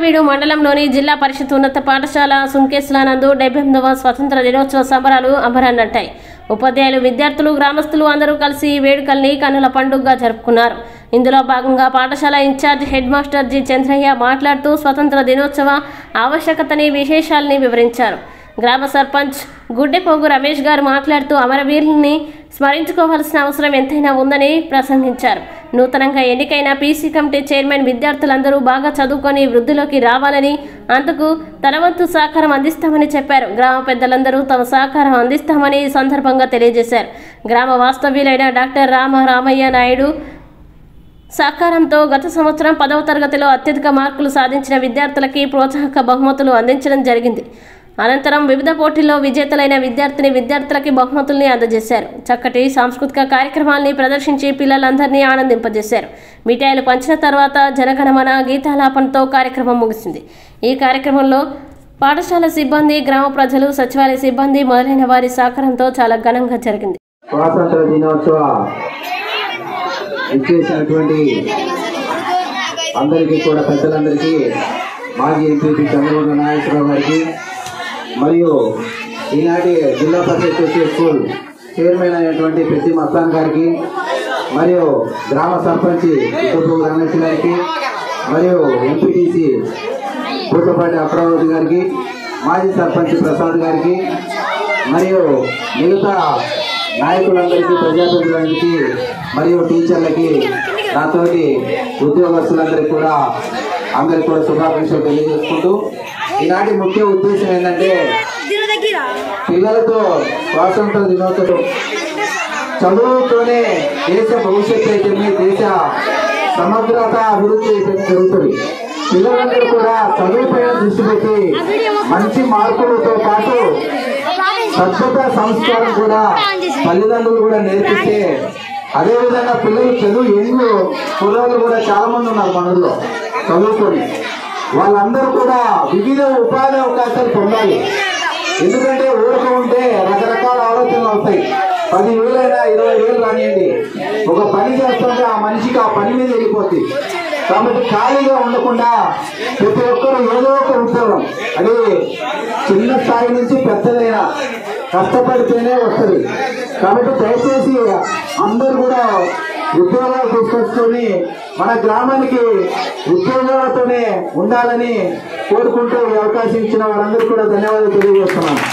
తాళ్లవీడు మండలంలోని జిల్లా పరిషత్ ఉన్నత పాఠశాల సుంకేశ్లానందు 78వ స్వతంత్ర దినోత్సవ సంబరాలు అమరన్నట్టాయి. ఉపాధ్యాయులు, విద్యార్థులు, గ్రామస్తులు అందరూ కలిసి ఈ వేడుకల్ని కన్నుల పండుగగా జరుపుకున్నారు. ఇందులో భాగంగా పాఠశాల incharge head master G Chandraiah మాట్లాడుతూ స్వతంత్ర దినోత్సవ ఆవశ్యకతని, విశేషాలని వివరించారు. గ్రామ సర్పంచ్ గుడ్డెపోగు రమేష్ గారు మాట్లాడుతూ అమరవీరుల్ని స్మరించుకోవాల్సిన అవసరం ఎంతైనా ఉందని ప్రసంగించారు. నూతనంగా ఎన్నికైన పీసీ కమిటీ చైర్మన్ విద్యార్థులందరూ బాగా చదువుకొని వృద్ధిలోకి రావాలని, అందుకు తన వంతు సహకారం అందిస్తామని చెప్పారు. గ్రామ పెద్దలందరూ తమ సహకారం అందిస్తామని ఈ సందర్భంగా తెలియజేశారు. గ్రామ వాస్తవ్యులైన డాక్టర్ రామయ్య నాయుడు సహకారంతో గత సంవత్సరం 10వ తరగతిలో అత్యధిక మార్కులు సాధించిన విద్యార్థులకి ప్రోత్సాహక బహుమతులు అందించడం జరిగింది. అనంతరం వివిధ పోటీల్లో విజేతలైన విద్యార్థులకి బహుమతుల్ని అందజేశారు. చక్కటి సాంస్కృతిక కార్యక్రమాల్ని ప్రదర్శించి పిల్లలందరినీ ఆనందింపజేశారు. మిఠాయిలు పంచిన తర్వాత జనగణమన గీతాలాపనతో కార్యక్రమం ముగిసింది. ఈ కార్యక్రమంలో పాఠశాల సిబ్బంది, గ్రామ ప్రజలు, సచివాలయ సిబ్బంది మొదలైన వారి సహకారంతో చాలా ఘనంగా జరిగింది. స్వాతంత్ర దినోత్సవ ఇచ్చేసినటువంటి అందరికీ కూడా, పెద్దలందరికీ, మాజీ ఎంపీ చంద్రబాబు నాయకరావు గారికి మరియు ఈనాటి జిల్లా పరిషత్ స్కూల్ చైర్మన్ అయినటువంటి పెద్ది మస్తాన్ గారికి, మరియు గ్రామ సర్పంచ్ రమేష్ గారికి, మరియు ఎంపీటీసీ పూటపాటి అప్రావతి గారికి, మాజీ సర్పంచ్ ప్రసాద్ గారికి, మరియు మిగతా నాయకులందరికీ, ప్రజాప్రతినిధులందరికీ, మరియు టీచర్లకి, నాతోటి ఉద్యోగస్తులందరికీ కూడా అందరికీ కూడా శుభాకాంక్షలు తెలియజేసుకుంటూ, ఈనాటి ముఖ్య ఉద్దేశం ఏంటంటే పిల్లలతో స్వాతంత్ర దినోత్సవం చదువుతోనే దేశ భవిష్యత్తు అయితే దేశ సమగ్రత అభివృద్ధి జరుగుతుంది. పిల్లలందరూ కూడా చదువు పైన దృష్టి పెట్టి మంచి మార్కులతో పాటు సభ్యత సంస్కారం కూడా తల్లిదండ్రులు కూడా నేర్పిస్తే, అదేవిధంగా పిల్లలు చదువు కుర్రాళ్ళు కూడా చాలా మంది ఉన్నారు మనలో చదువుకొని, వాళ్ళందరూ కూడా వివిధ ఉపాధి అవకాశాలు పొందాలి. ఎందుకంటే ఊరక ఉంటే రకరకాల ఆలోచనలు వస్తాయి. 10,000 అయినా 20,000 రానియండి, ఒక పని చేస్తుంటే ఆ మనిషికి ఆ పని మీద వెళ్ళిపోతుంది. కాబట్టి ఖాళీగా ఉండకుండా ప్రతి ఒక్కరు ఏదో ఒక ఉద్యోగం, అది చిన్న స్థాయి నుంచి పెద్దదైనా కష్టపడితేనే వస్తుంది. కాబట్టి దయచేసి అందరూ కూడా ఉద్యోగాలు తీసుకొచ్చుకొని మన గ్రామానికి ఉద్యోగాలతోనే ఉండాలని కోరుకుంటూ ఈ అవకాశం ఇచ్చిన వారందరూ కూడా ధన్యవాదాలు తెలియజేస్తున్నాను.